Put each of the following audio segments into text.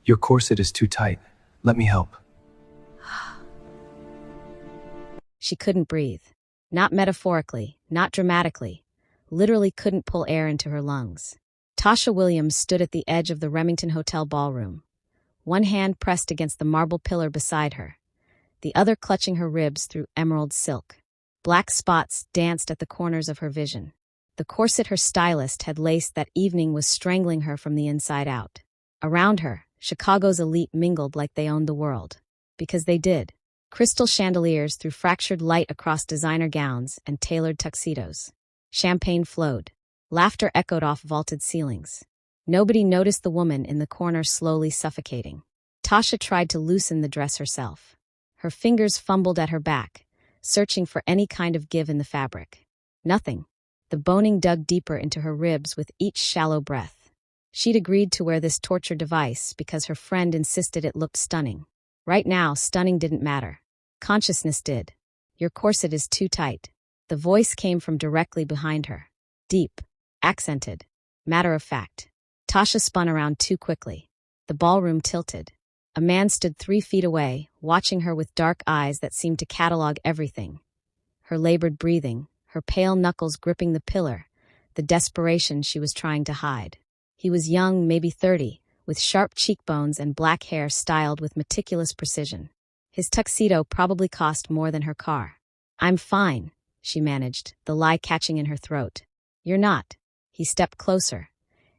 Your corset is too tight. Let me help. She couldn't breathe. Not metaphorically, not dramatically. Literally couldn't pull air into her lungs. Tasha Williams stood at the edge of the Remington Hotel ballroom, one hand pressed against the marble pillar beside her, the other clutching her ribs through emerald silk. Black spots danced at the corners of her vision. The corset her stylist had laced that evening was strangling her from the inside out. Around her, Chicago's elite mingled like they owned the world. Because they did. Crystal chandeliers threw fractured light across designer gowns and tailored tuxedos. Champagne flowed. Laughter echoed off vaulted ceilings. Nobody noticed the woman in the corner slowly suffocating. Tasha tried to loosen the dress herself. Her fingers fumbled at her back, searching for any kind of give in the fabric. Nothing. The boning dug deeper into her ribs with each shallow breath. She'd agreed to wear this torture device because her friend insisted it looked stunning. Right now, stunning didn't matter. Consciousness did. Your corset is too tight. The voice came from directly behind her. Deep. Accented. Matter of fact. Tasha spun around too quickly. The ballroom tilted. A man stood 3 feet away, watching her with dark eyes that seemed to catalog everything. Her labored breathing, her pale knuckles gripping the pillar, the desperation she was trying to hide. He was young, maybe 30, with sharp cheekbones and black hair styled with meticulous precision. His tuxedo probably cost more than her car. "I'm fine," she managed, the lie catching in her throat. "You're not." He stepped closer,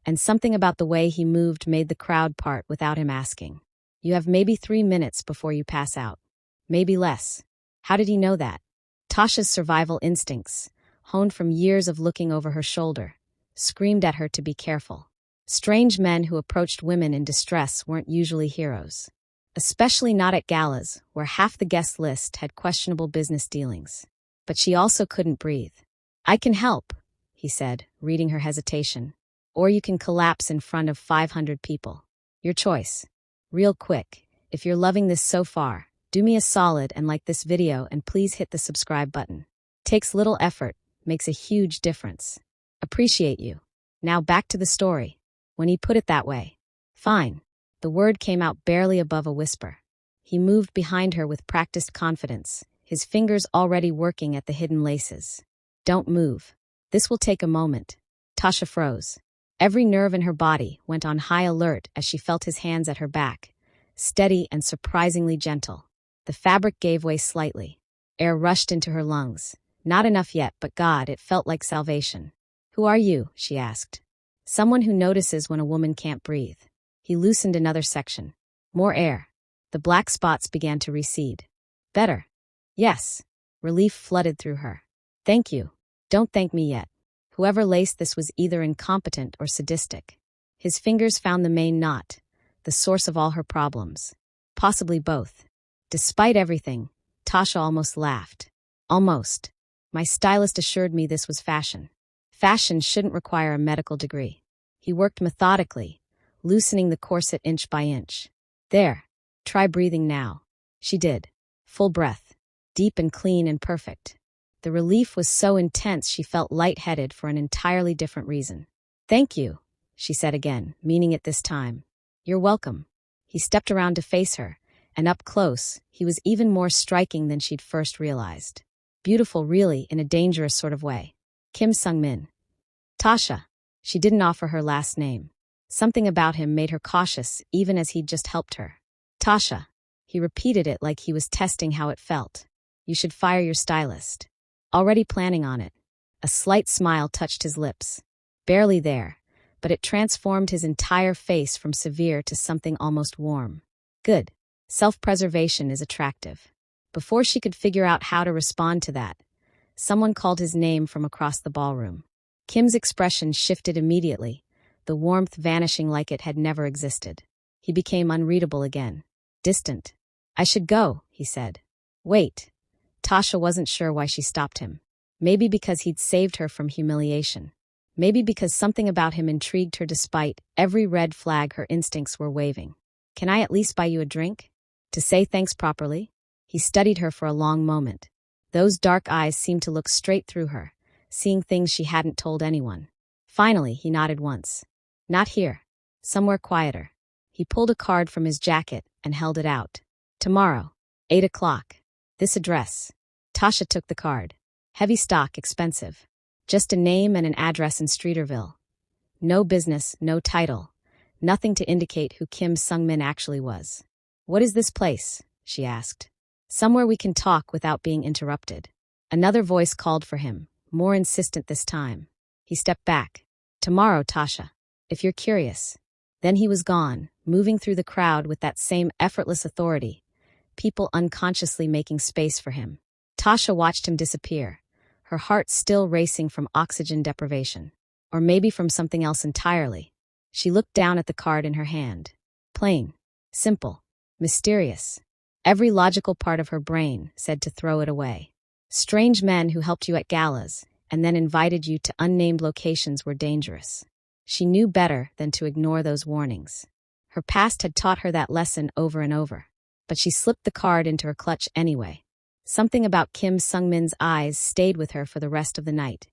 and something about the way he moved made the crowd part without him asking. "You have maybe 3 minutes before you pass out. Maybe less." How did he know that? Tasha's survival instincts, honed from years of looking over her shoulder, screamed at her to be careful. Strange men who approached women in distress weren't usually heroes. Especially not at galas, where half the guest list had questionable business dealings. But she also couldn't breathe. "I can help," he said, reading her hesitation. "Or you can collapse in front of 500 people. Your choice. Real quick, if you're loving this so far, do me a solid and like this video and please hit the subscribe button. Takes little effort, makes a huge difference. Appreciate you. Now back to the story." When he put it that way. "Fine." The word came out barely above a whisper. He moved behind her with practiced confidence, his fingers already working at the hidden laces. "Don't move. This will take a moment." Tasha froze. Every nerve in her body went on high alert as she felt his hands at her back, steady and surprisingly gentle. The fabric gave way slightly. Air rushed into her lungs. Not enough yet, but God, it felt like salvation. "Who are you?" she asked. "Someone who notices when a woman can't breathe." He loosened another section. More air. The black spots began to recede. "Better." "Yes." Relief flooded through her. "Thank you." "Don't thank me yet." Whoever laced this was either incompetent or sadistic. His fingers found the main knot, the source of all her problems. Possibly both. Despite everything, Tasha almost laughed. "Almost. My stylist assured me this was fashion. Fashion shouldn't require a medical degree." He worked methodically, loosening the corset inch by inch. "There. Try breathing now." She did. Full breath. Deep and clean and perfect. The relief was so intense she felt lightheaded for an entirely different reason. "Thank you," she said again, meaning it this time. "You're welcome." He stepped around to face her, and up close, he was even more striking than she'd first realized. Beautiful, really, in a dangerous sort of way. Kim Sung-min. Tasha. She didn't offer her last name. Something about him made her cautious, even as he'd just helped her. "Tasha." He repeated it like he was testing how it felt. "You should fire your stylist." Already planning on it. A slight smile touched his lips. Barely there, but it transformed his entire face from severe to something almost warm. Good. Self-preservation is attractive. Before she could figure out how to respond to that, someone called his name from across the ballroom. Kim's expression shifted immediately, the warmth vanishing like it had never existed. He became unreadable again. Distant. "I should go," he said. "Wait." Tasha wasn't sure why she stopped him. Maybe because he'd saved her from humiliation. Maybe because something about him intrigued her despite every red flag her instincts were waving. "Can I at least buy you a drink?" To say thanks properly? He studied her for a long moment. Those dark eyes seemed to look straight through her, seeing things she hadn't told anyone. Finally, he nodded once. "Not here. Somewhere quieter." He pulled a card from his jacket and held it out. Tomorrow, 8 o'clock. This address. Tasha took the card. Heavy stock, expensive. Just a name and an address in Streeterville. No business, no title. Nothing to indicate who Kim Sung-min actually was. What is this place? She asked. Somewhere we can talk without being interrupted. Another voice called for him, more insistent this time. He stepped back. Tomorrow, Tasha. If you're curious. Then he was gone, moving through the crowd with that same effortless authority, people unconsciously making space for him. Tasha watched him disappear, her heart still racing from oxygen deprivation. Or maybe from something else entirely. She looked down at the card in her hand. Plain, simple, mysterious. Every logical part of her brain said to throw it away. Strange men who helped you at galas and then invited you to unnamed locations were dangerous. She knew better than to ignore those warnings. Her past had taught her that lesson over and over. But she slipped the card into her clutch anyway. Something about Kim Sung-min's eyes stayed with her for the rest of the night.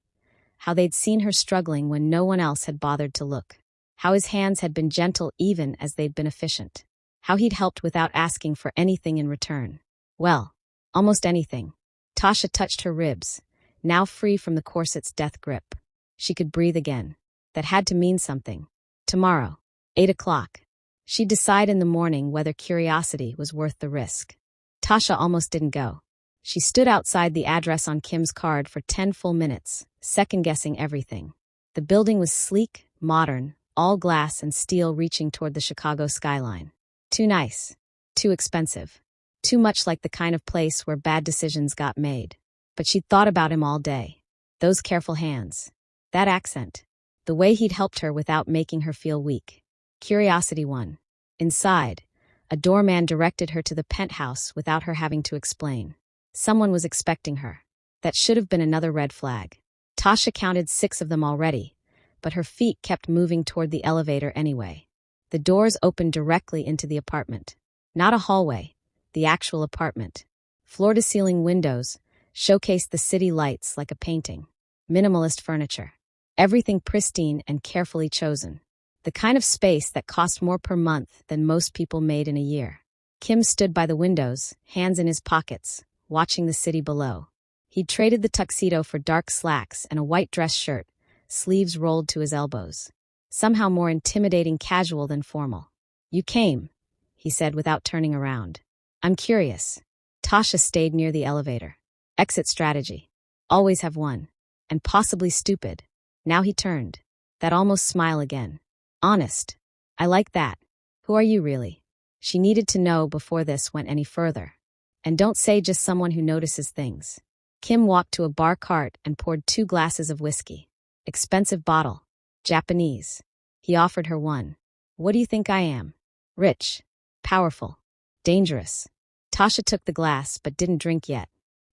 How they'd seen her struggling when no one else had bothered to look. How his hands had been gentle even as they'd been efficient. How he'd helped without asking for anything in return. Well, almost anything. Tasha touched her ribs, now free from the corset's death grip. She could breathe again. That had to mean something. Tomorrow, 8 o'clock. She'd decide in the morning whether curiosity was worth the risk. Tasha almost didn't go. She stood outside the address on Kim's card for 10 full minutes, second-guessing everything. The building was sleek, modern, all glass and steel reaching toward the Chicago skyline. Too nice. Too expensive. Too much like the kind of place where bad decisions got made. But she'd thought about him all day. Those careful hands. That accent. The way he'd helped her without making her feel weak. Curiosity won. Inside, a doorman directed her to the penthouse without her having to explain. Someone was expecting her. That should have been another red flag. Tasha counted 6 of them already, but her feet kept moving toward the elevator anyway. The doors opened directly into the apartment. Not a hallway, the actual apartment. Floor-to-ceiling windows showcased the city lights like a painting. Minimalist furniture. Everything pristine and carefully chosen. The kind of space that cost more per month than most people made in a year. Kim stood by the windows, hands in his pockets, watching the city below. He'd traded the tuxedo for dark slacks and a white dress shirt, sleeves rolled to his elbows. Somehow more intimidating casual than formal. You came, he said without turning around. I'm curious. Tasha stayed near the elevator. Exit strategy. Always have one. And possibly stupid. Now he turned. That almost smile again. Honest. I like that. Who are you really? She needed to know before this went any further. And don't say just someone who notices things. Kim walked to a bar cart and poured 2 glasses of whiskey. Expensive bottle. Japanese. He offered her one. What do you think I am? Rich. Powerful. Dangerous. Tasha took the glass but didn't drink yet.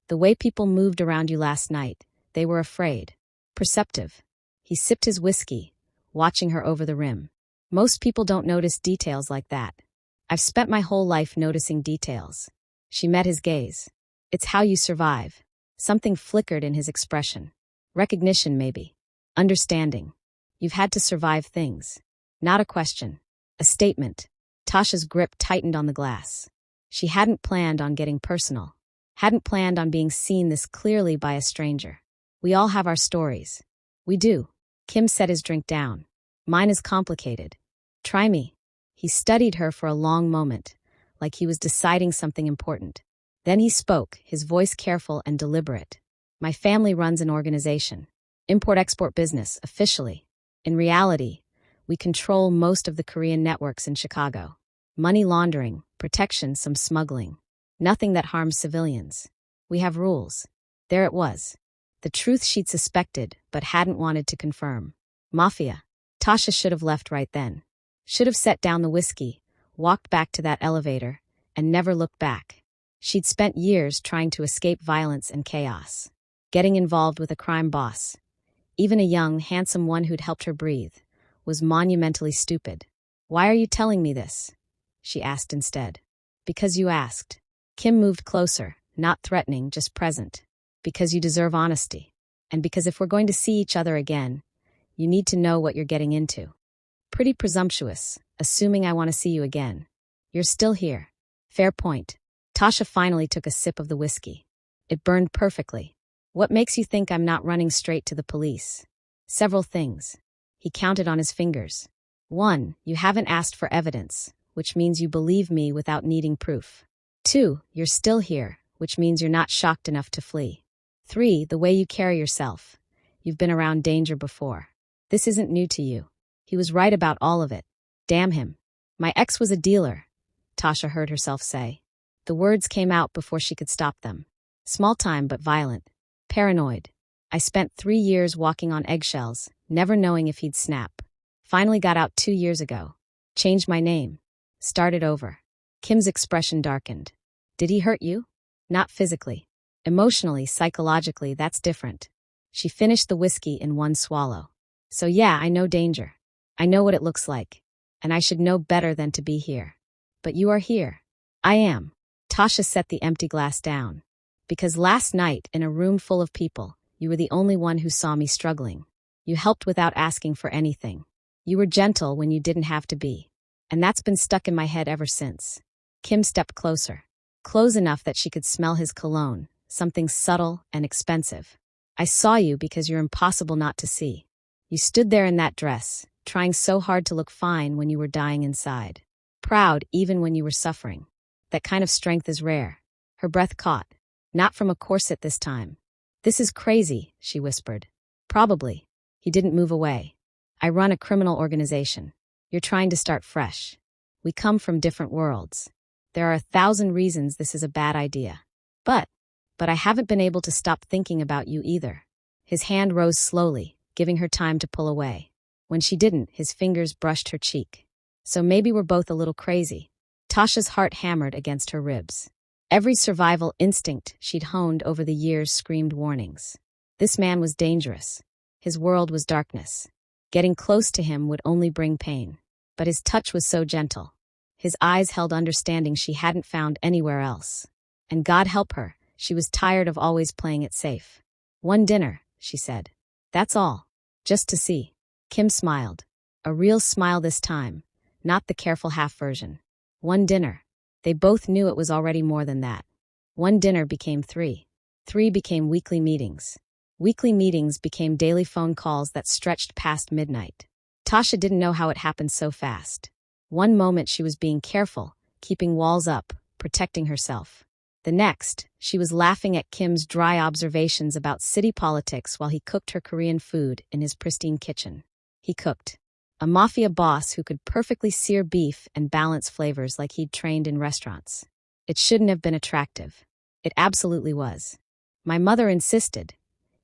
The way people moved around you last night, they were afraid. Perceptive. He sipped his whiskey, watching her over the rim. Most people don't notice details like that. I've spent my whole life noticing details. She met his gaze. It's how you survive. Something flickered in his expression. Recognition, maybe. Understanding. You've had to survive things. Not a question. A statement. Tasha's grip tightened on the glass. She hadn't planned on getting personal. Hadn't planned on being seen this clearly by a stranger. We all have our stories. We do. Kim set his drink down. Mine is complicated. Try me. He studied her for a long moment, like he was deciding something important. Then he spoke, his voice careful and deliberate. My family runs an organization. Import-export business, officially. In reality, we control most of the Korean networks in Chicago. Money laundering, protection, some smuggling. Nothing that harms civilians. We have rules. There it was. The truth she'd suspected, but hadn't wanted to confirm. Mafia. Tasha should have left right then. Should have set down the whiskey, walked back to that elevator, and never looked back. She'd spent years trying to escape violence and chaos. Getting involved with a crime boss, even a young, handsome one who'd helped her breathe, was monumentally stupid. Why are you telling me this? She asked instead. Because you asked. Kim moved closer, not threatening, just present. Because you deserve honesty. And because if we're going to see each other again, you need to know what you're getting into. Pretty presumptuous, assuming I want to see you again. You're still here. Fair point. Tasha finally took a sip of the whiskey. It burned perfectly. What makes you think I'm not running straight to the police? Several things. He counted on his fingers. 1, you haven't asked for evidence, which means you believe me without needing proof. 2, you're still here, which means you're not shocked enough to flee. 3, the way you carry yourself. You've been around danger before. This isn't new to you. He was right about all of it. Damn him. My ex was a dealer, Tasha heard herself say. The words came out before she could stop them. Small time but violent. Paranoid. I spent 3 years walking on eggshells, never knowing if he'd snap. Finally got out 2 years ago. Changed my name. Started over. Kim's expression darkened. Did he hurt you? Not physically. Emotionally, psychologically, that's different. She finished the whiskey in one swallow. So yeah, I know danger. I know what it looks like. And I should know better than to be here. But you are here. I am. Tasha set the empty glass down. Because last night, in a room full of people, you were the only one who saw me struggling. You helped without asking for anything. You were gentle when you didn't have to be. And that's been stuck in my head ever since. Kim stepped closer. Close enough that she could smell his cologne, something subtle and expensive. I saw you because you're impossible not to see. You stood there in that dress, trying so hard to look fine when you were dying inside. Proud even when you were suffering. That kind of strength is rare. Her breath caught. Not from a corset this time. This is crazy, she whispered. Probably. He didn't move away. I run a criminal organization. You're trying to start fresh. We come from different worlds. There are 1,000 reasons this is a bad idea. But I haven't been able to stop thinking about you either. His hand rose slowly, giving her time to pull away. When she didn't, his fingers brushed her cheek. So maybe we're both a little crazy. Tasha's heart hammered against her ribs. Every survival instinct she'd honed over the years screamed warnings. This man was dangerous. His world was darkness. Getting close to him would only bring pain. But his touch was so gentle. His eyes held understanding she hadn't found anywhere else. And God help her, she was tired of always playing it safe. One dinner, she said. That's all. Just to see. Kim smiled. A real smile this time, not the careful half version. One dinner. They both knew it was already more than that. One dinner became 3. 3 became weekly meetings. Weekly meetings became daily phone calls that stretched past midnight. Tasha didn't know how it happened so fast. One moment she was being careful, keeping walls up, protecting herself. The next, she was laughing at Kim's dry observations about city politics while he cooked her Korean food in his pristine kitchen. He cooked. A Mafia boss who could perfectly sear beef and balance flavors like he'd trained in restaurants. It shouldn't have been attractive. It absolutely was. My mother insisted,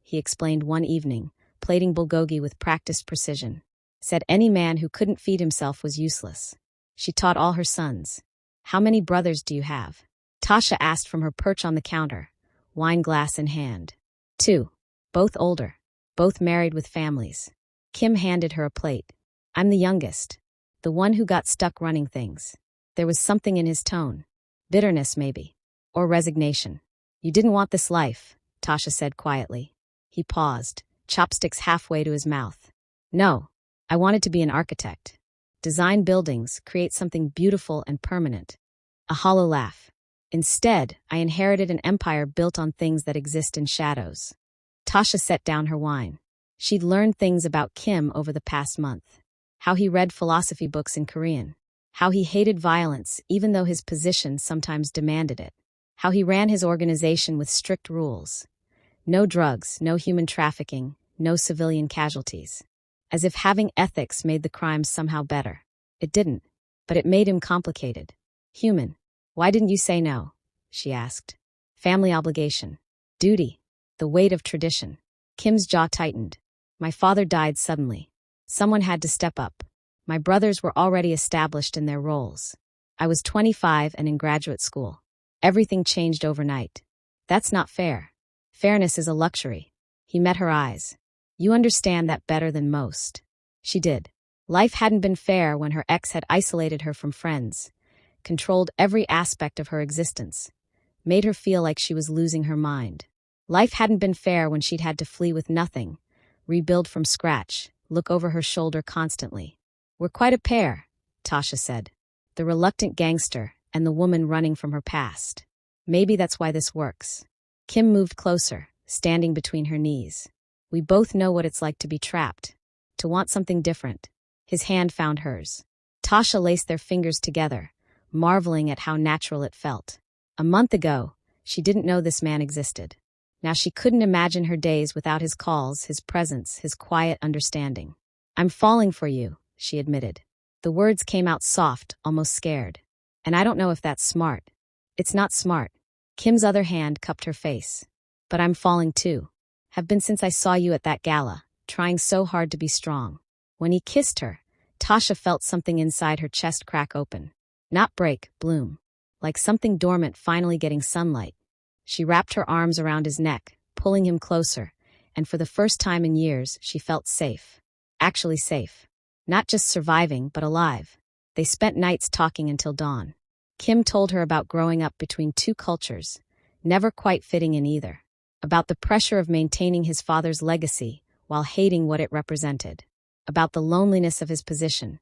he explained one evening, plating bulgogi with practiced precision. Said any man who couldn't feed himself was useless. She taught all her sons. How many brothers do you have? Tasha asked from her perch on the counter, wine glass in hand. 2. Both older. Both married with families. Kim handed her a plate. I'm the youngest. The one who got stuck running things. There was something in his tone. Bitterness, maybe. Or resignation. You didn't want this life, Tasha said quietly. He paused, chopsticks halfway to his mouth. No. I wanted to be an architect. Design buildings, create something beautiful and permanent. A hollow laugh. Instead, I inherited an empire built on things that exist in shadows. Tasha set down her wine. She'd learned things about Kim over the past month. How he read philosophy books in Korean. How he hated violence even though his position sometimes demanded it. How he ran his organization with strict rules. No drugs, no human trafficking, no civilian casualties. As if having ethics made the crimes somehow better. It didn't, but it made him complicated. Human. Why didn't you say no? She asked. Family obligation. Duty. The weight of tradition. Kim's jaw tightened. My father died suddenly. Someone had to step up. My brothers were already established in their roles. I was 25 and in graduate school. Everything changed overnight. That's not fair. Fairness is a luxury. He met her eyes. You understand that better than most. She did. Life hadn't been fair when her ex had isolated her from friends, controlled every aspect of her existence, made her feel like she was losing her mind. Life hadn't been fair when she'd had to flee with nothing, rebuild from scratch, look over her shoulder constantly. We're quite a pair, Tasha said. The reluctant gangster and the woman running from her past. Maybe that's why this works. Kim moved closer, standing between her knees. We both know what it's like to be trapped, to want something different. His hand found hers. Tasha laced their fingers together, marveling at how natural it felt. A month ago, she didn't know this man existed. Now she couldn't imagine her days without his calls, his presence, his quiet understanding. I'm falling for you, she admitted. The words came out soft, almost scared. And I don't know if that's smart. It's not smart. Kim's other hand cupped her face. But I'm falling too. Have been since I saw you at that gala, trying so hard to be strong. When he kissed her, Tasha felt something inside her chest crack open. Not break, bloom. Like something dormant finally getting sunlight. She wrapped her arms around his neck, pulling him closer, and for the first time in years, she felt safe. Actually safe. Not just surviving, but alive. They spent nights talking until dawn. Kim told her about growing up between two cultures, never quite fitting in either. About the pressure of maintaining his father's legacy while hating what it represented. About the loneliness of his position,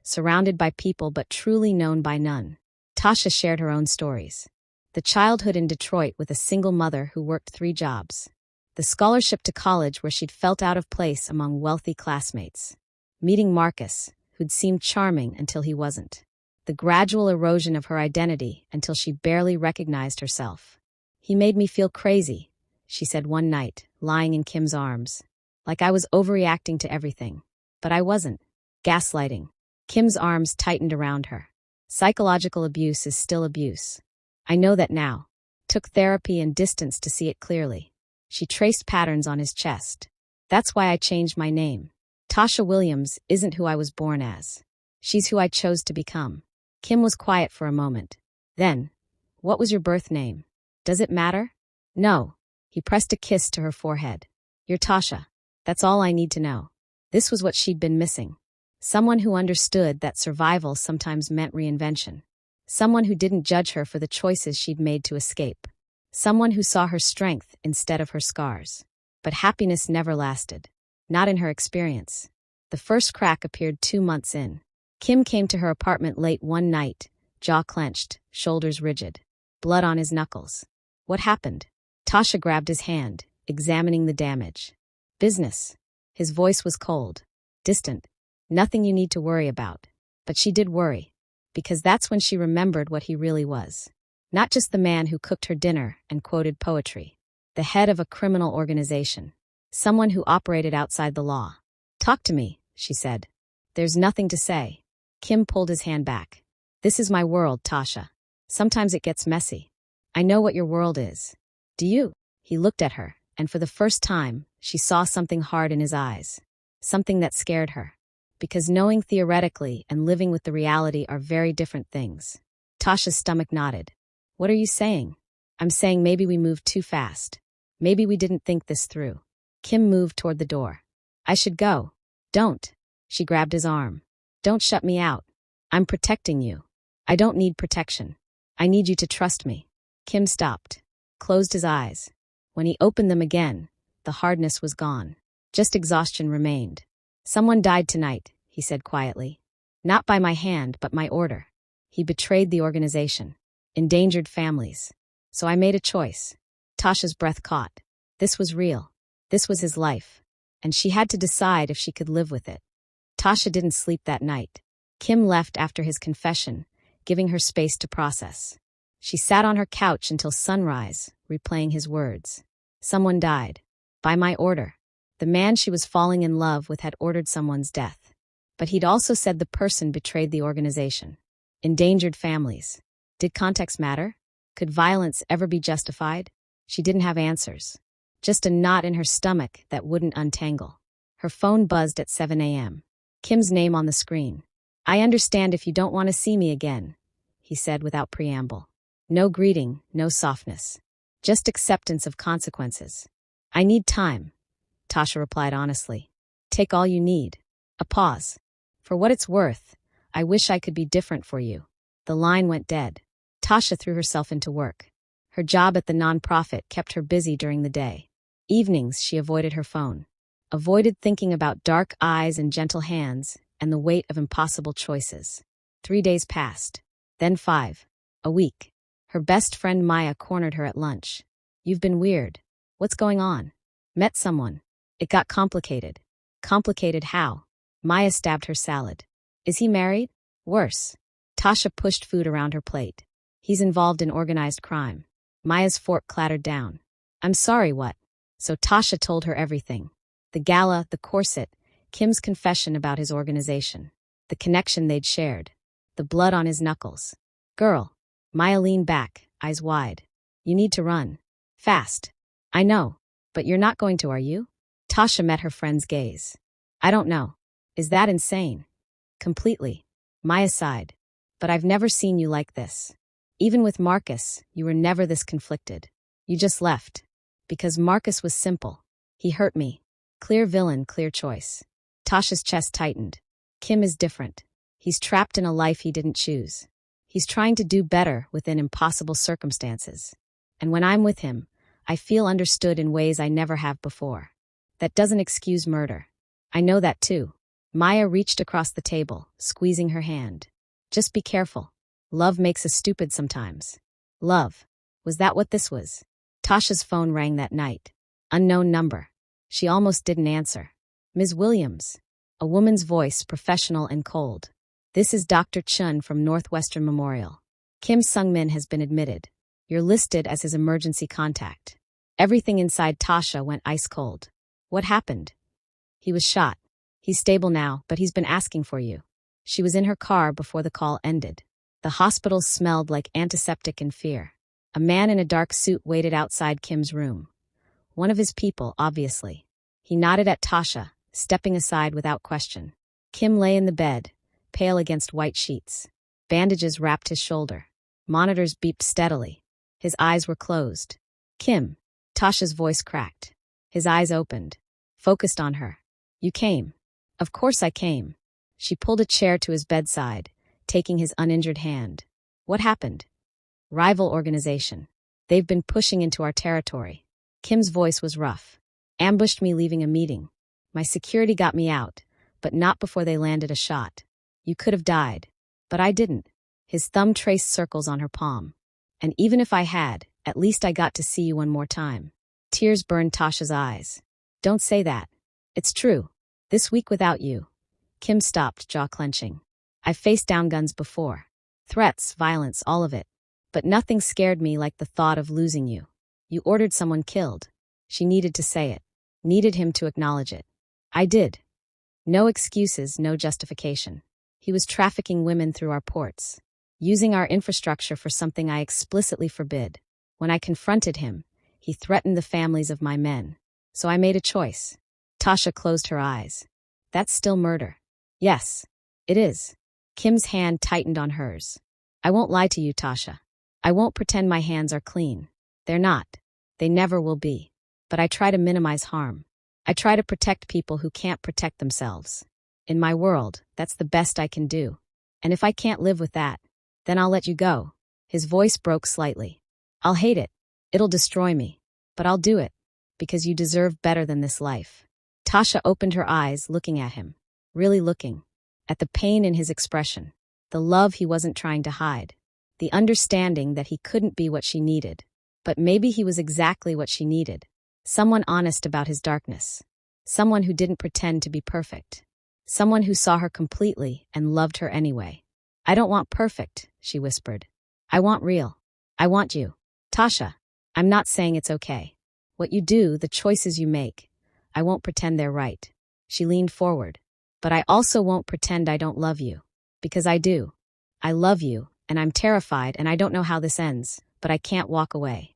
surrounded by people but truly known by none. Tasha shared her own stories. The childhood in Detroit with a single mother who worked 3 jobs. The scholarship to college where she'd felt out of place among wealthy classmates. Meeting Marcus, who'd seemed charming until he wasn't. The gradual erosion of her identity until she barely recognized herself. He made me feel crazy, she said one night, lying in Kim's arms. Like I was overreacting to everything. But I wasn't. Gaslighting. Kim's arms tightened around her. Psychological abuse is still abuse. I know that now. Took therapy and distance to see it clearly. She traced patterns on his chest. That's why I changed my name. Tasha Williams isn't who I was born as. She's who I chose to become. Kim was quiet for a moment. Then, what was your birth name? Does it matter? No. He pressed a kiss to her forehead. You're Tasha. That's all I need to know. This was what she'd been missing. Someone who understood that survival sometimes meant reinvention. Someone who didn't judge her for the choices she'd made to escape. Someone who saw her strength instead of her scars. But happiness never lasted. Not in her experience. The first crack appeared 2 months in. Kim came to her apartment late one night, jaw clenched, shoulders rigid. Blood on his knuckles. What happened? Tasha grabbed his hand, examining the damage. Business. His voice was cold. Distant. Nothing you need to worry about. But she did worry. Because that's when she remembered what he really was. Not just the man who cooked her dinner and quoted poetry. The head of a criminal organization. Someone who operated outside the law. Talk to me, she said. There's nothing to say. Kim pulled his hand back. This is my world, Tasha. Sometimes it gets messy. I know what your world is. Do you? He looked at her, and for the first time, she saw something hard in his eyes. Something that scared her. Because knowing theoretically and living with the reality are very different things. Tasha's stomach nodded. What are you saying? I'm saying maybe we moved too fast. Maybe we didn't think this through. Kim moved toward the door. I should go. Don't. She grabbed his arm. Don't shut me out. I'm protecting you. I don't need protection. I need you to trust me. Kim stopped. Closed his eyes. When he opened them again, the hardness was gone. Just exhaustion remained. Someone died tonight, he said quietly. Not by my hand, but my order. He betrayed the organization. Endangered families. So I made a choice. Tasha's breath caught. This was real. This was his life. And she had to decide if she could live with it. Tasha didn't sleep that night. Kim left after his confession, giving her space to process. She sat on her couch until sunrise, replaying his words. Someone died. By my order. The man she was falling in love with had ordered someone's death. But he'd also said the person betrayed the organization. Endangered families. Did context matter? Could violence ever be justified? She didn't have answers. Just a knot in her stomach that wouldn't untangle. Her phone buzzed at 7 a.m. Kim's name on the screen. I understand if you don't want to see me again, he said without preamble. No greeting, no softness. Just acceptance of consequences. I need time, Tasha replied honestly. Take all you need. A pause. For what it's worth, I wish I could be different for you. The line went dead. Tasha threw herself into work. Her job at the nonprofit kept her busy during the day. Evenings, she avoided her phone. Avoided thinking about dark eyes and gentle hands, and the weight of impossible choices. 3 days passed. Then 5. A week. Her best friend Maya cornered her at lunch. "You've been weird. What's going on?" "Met someone. It got complicated." "Complicated how?" Maya stabbed her salad. "Is he married?" "Worse." Tasha pushed food around her plate. "He's involved in organized crime." Maya's fork clattered down. "I'm sorry, what?" So Tasha told her everything. The gala, the corset, Kim's confession about his organization, the connection they'd shared, the blood on his knuckles. "Girl." Maya leaned back, eyes wide. "You need to run. Fast." "I know. But you're not going to, are you?" Tasha met her friend's gaze. "I don't know. Is that insane?" "Completely." Maya sighed. "But I've never seen you like this. Even with Marcus, you were never this conflicted. You just left. Because Marcus was simple. He hurt me. Clear villain, clear choice." Tasha's chest tightened. Kim is different. He's trapped in a life he didn't choose. He's trying to do better within impossible circumstances. And when I'm with him, I feel understood in ways I never have before. That doesn't excuse murder. I know that too. Maya reached across the table, squeezing her hand. "Just be careful. Love makes us stupid sometimes." Love. Was that what this was? Tasha's phone rang that night. Unknown number. She almost didn't answer. "Ms. Williams." A woman's voice, professional and cold. "This is Dr. Chun from Northwestern Memorial. Kim Sung-min has been admitted. You're listed as his emergency contact." Everything inside Tasha went ice cold. "What happened?" "He was shot. He's stable now, but he's been asking for you." She was in her car before the call ended. The hospital smelled like antiseptic and fear. A man in a dark suit waited outside Kim's room. One of his people, obviously. He nodded at Tasha, stepping aside without question. Kim lay in the bed, pale against white sheets. Bandages wrapped his shoulder. Monitors beeped steadily. His eyes were closed. "Kim." Tasha's voice cracked. His eyes opened, focused on her. "You came." "Of course I came." She pulled a chair to his bedside, taking his uninjured hand. "What happened?" "Rival organization. They've been pushing into our territory." Kim's voice was rough. "Ambushed me leaving a meeting. My security got me out, but not before they landed a shot. You could have died. But I didn't." His thumb traced circles on her palm. "And even if I had, at least I got to see you one more time." Tears burned Tasha's eyes. "Don't say that. It's true. This week without you." Kim stopped, jaw clenching. "I've faced down guns before. Threats, violence, all of it. But nothing scared me like the thought of losing you. You ordered someone killed." She needed to say it. Needed him to acknowledge it. "I did." No excuses, no justification. He was trafficking women through our ports. Using our infrastructure for something I explicitly forbid. When I confronted him, he threatened the families of my men. So I made a choice. Tasha closed her eyes. "That's still murder." "Yes, it is." Kim's hand tightened on hers. "I won't lie to you, Tasha. I won't pretend my hands are clean. They're not. They never will be. But I try to minimize harm. I try to protect people who can't protect themselves. In my world, that's the best I can do. And if I can't live with that, then I'll let you go." His voice broke slightly. "I'll hate it. It'll destroy me. But I'll do it. Because you deserve better than this life." Tasha opened her eyes, looking at him. Really looking. At the pain in his expression. The love he wasn't trying to hide. The understanding that he couldn't be what she needed. But maybe he was exactly what she needed. Someone honest about his darkness. Someone who didn't pretend to be perfect. Someone who saw her completely and loved her anyway. "I don't want perfect," she whispered. "I want real. I want you." "Tasha, I'm not saying it's okay. What you do, the choices you make, I won't pretend they're right." She leaned forward. "But I also won't pretend I don't love you. Because I do. I love you, and I'm terrified, and I don't know how this ends, but I can't walk away."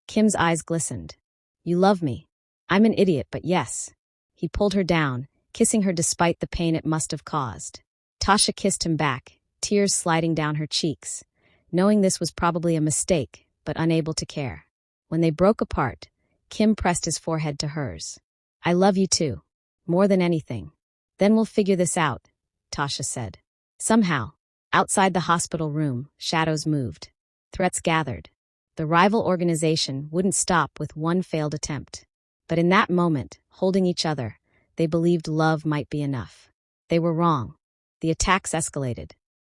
Kim's eyes glistened. "You love me. I'm an idiot, but yes." He pulled her down, kissing her despite the pain it must have caused. Tasha kissed him back, tears sliding down her cheeks, knowing this was probably a mistake, but unable to care. When they broke apart, Kim pressed his forehead to hers. "I love you too. More than anything." "Then we'll figure this out," Tasha said. Somehow, outside the hospital room, shadows moved. Threats gathered. The rival organization wouldn't stop with one failed attempt. But in that moment, holding each other, they believed love might be enough. They were wrong. The attacks escalated.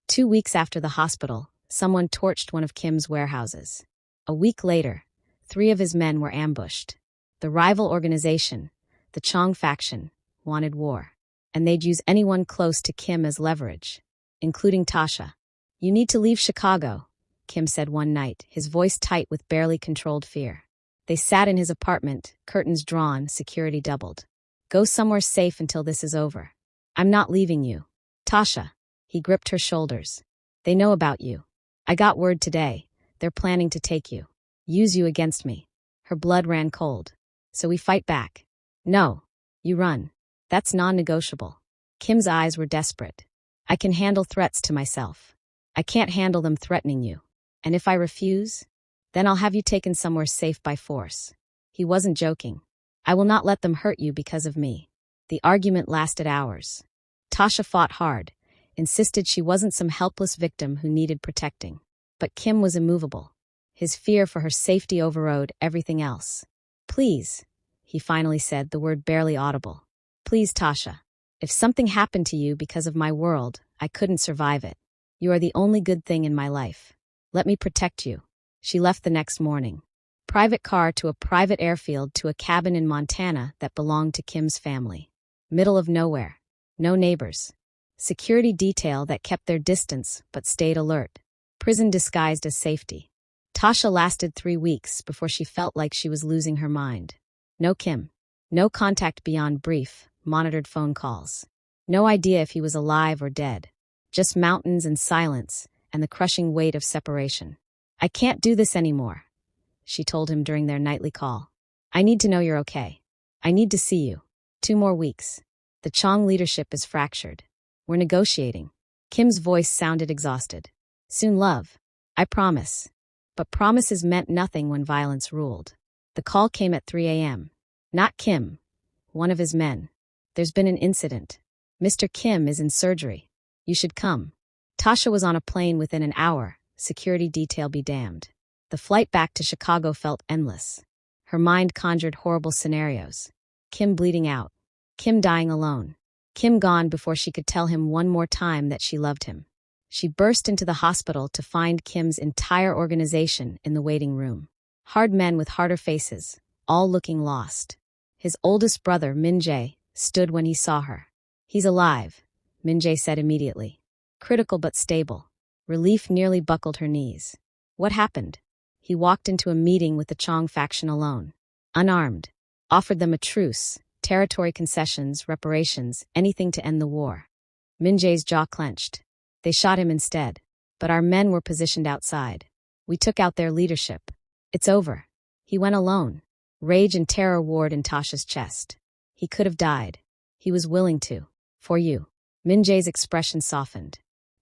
2 weeks after the hospital, someone torched one of Kim's warehouses. A week later, 3 of his men were ambushed. The rival organization, the Chong faction, wanted war, and they'd use anyone close to Kim as leverage, including Tasha. "You need to leave Chicago," Kim said one night, his voice tight with barely controlled fear. They sat in his apartment, curtains drawn, security doubled. "Go somewhere safe until this is over." "I'm not leaving you." "Tasha." He gripped her shoulders. "They know about you. I got word today. They're planning to take you. Use you against me." Her blood ran cold. "So we fight back?" "No. You run. That's non-negotiable." Kim's eyes were desperate. "I can handle threats to myself. I can't handle them threatening you. And if I refuse, then I'll have you taken somewhere safe by force." He wasn't joking. "I will not let them hurt you because of me." The argument lasted hours. Tasha fought hard, insisted she wasn't some helpless victim who needed protecting. But Kim was immovable. His fear for her safety overrode everything else. "Please," he finally said, the word barely audible. "Please, Tasha. If something happened to you because of my world, I couldn't survive it. You are the only good thing in my life. Let me protect you." She left the next morning. Private car to a private airfield to a cabin in Montana that belonged to Kim's family. Middle of nowhere. No neighbors. Security detail that kept their distance but stayed alert. Prison disguised as safety. Tasha lasted 3 weeks before she felt like she was losing her mind. No Kim. No contact beyond brief, monitored phone calls. No idea if he was alive or dead. Just mountains and silence, and the crushing weight of separation. "I can't do this anymore," she told him during their nightly call. "I need to know you're okay. I need to see you. 2 more weeks. The Chong leadership is fractured. We're negotiating." Kim's voice sounded exhausted. "Soon, love. I promise." But promises meant nothing when violence ruled. The call came at 3 a.m. Not Kim. One of his men. "There's been an incident. Mr. Kim is in surgery. You should come." Tasha was on a plane within an hour, security detail be damned. The flight back to Chicago felt endless. Her mind conjured horrible scenarios. Kim bleeding out. Kim dying alone. Kim gone before she could tell him one more time that she loved him. She burst into the hospital to find Kim's entire organization in the waiting room. Hard men with harder faces, all looking lost. His oldest brother, Min-jae, stood when he saw her. "He's alive," Min-jae said immediately. Critical but stable. Relief nearly buckled her knees. "What happened?" He walked into a meeting with the Chong faction alone. Unarmed. Offered them a truce, territory concessions, reparations, anything to end the war. Min-jae's jaw clenched. "They shot him instead. But our men were positioned outside. We took out their leadership. It's over." He went alone. Rage and terror warred in Tasha's chest. He could have died. He was willing to. "For you." Min-jae's expression softened.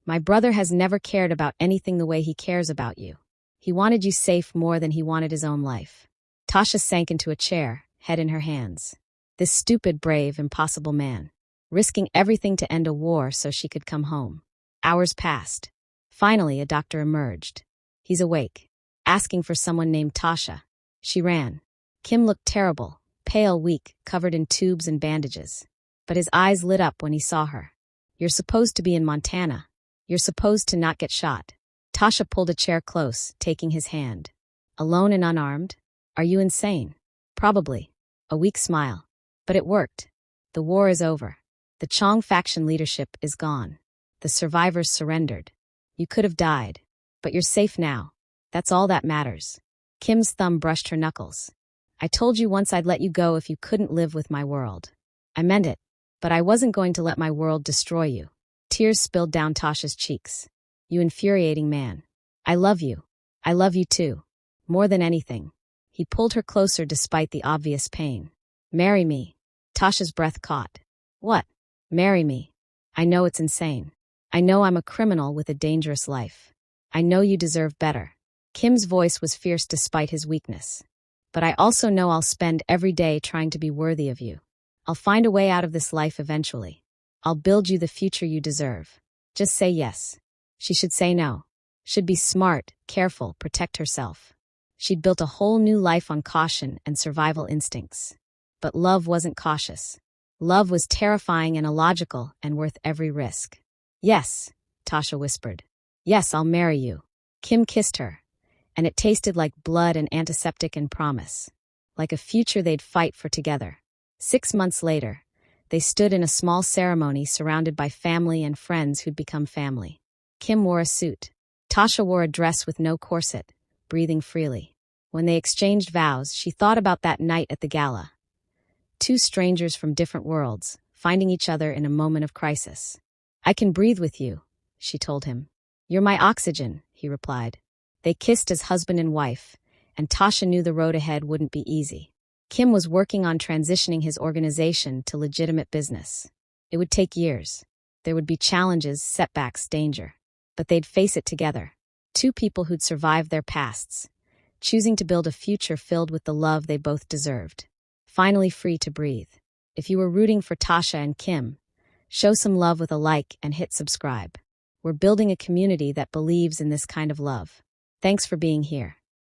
"My brother has never cared about anything the way he cares about you. He wanted you safe more than he wanted his own life." Tasha sank into a chair, head in her hands. This stupid, brave, impossible man. Risking everything to end a war so she could come home. Hours passed. Finally, a doctor emerged. "He's awake. Asking for someone named Tasha." She ran. Kim looked terrible, pale, weak, covered in tubes and bandages. But his eyes lit up when he saw her. "You're supposed to be in Montana. You're supposed to not get shot." Tasha pulled a chair close, taking his hand. "Alone and unarmed? Are you insane?" "Probably." A weak smile. "But it worked. The war is over. The Chong faction leadership is gone. The survivors surrendered. You could have died. But you're safe now. That's all that matters." Kim's thumb brushed her knuckles. "I told you once I'd let you go if you couldn't live with my world. I meant it. But I wasn't going to let my world destroy you." Tears spilled down Tasha's cheeks. "You infuriating man. I love you. I love you too. More than anything." He pulled her closer despite the obvious pain. "Marry me." Tasha's breath caught. "What?" "Marry me. I know it's insane. I know I'm a criminal with a dangerous life. I know you deserve better." Kim's voice was fierce despite his weakness. "But I also know I'll spend every day trying to be worthy of you. I'll find a way out of this life eventually. I'll build you the future you deserve. Just say yes." She should say no. Should be smart, careful, protect herself. She'd built a whole new life on caution and survival instincts. But love wasn't cautious. Love was terrifying and illogical and worth every risk. Yes, Tasha whispered. Yes, I'll marry you. Kim kissed her, and it tasted like blood and antiseptic and promise, like a future they'd fight for together. 6 months later, they stood in a small ceremony surrounded by family and friends who'd become family. Kim wore a suit. Tasha wore a dress with no corset, breathing freely. When they exchanged vows, she thought about that night at the gala. Two strangers from different worlds, finding each other in a moment of crisis. I can breathe with you, she told him. You're my oxygen, he replied. They kissed as husband and wife, and Tasha knew the road ahead wouldn't be easy. Kim was working on transitioning his organization to legitimate business. It would take years. There would be challenges, setbacks, danger. But they'd face it together. Two people who'd survived their pasts, choosing to build a future filled with the love they both deserved. Finally free to breathe. If you were rooting for Tasha and Kim, show some love with a like and hit subscribe. We're building a community that believes in this kind of love. Thanks for being here.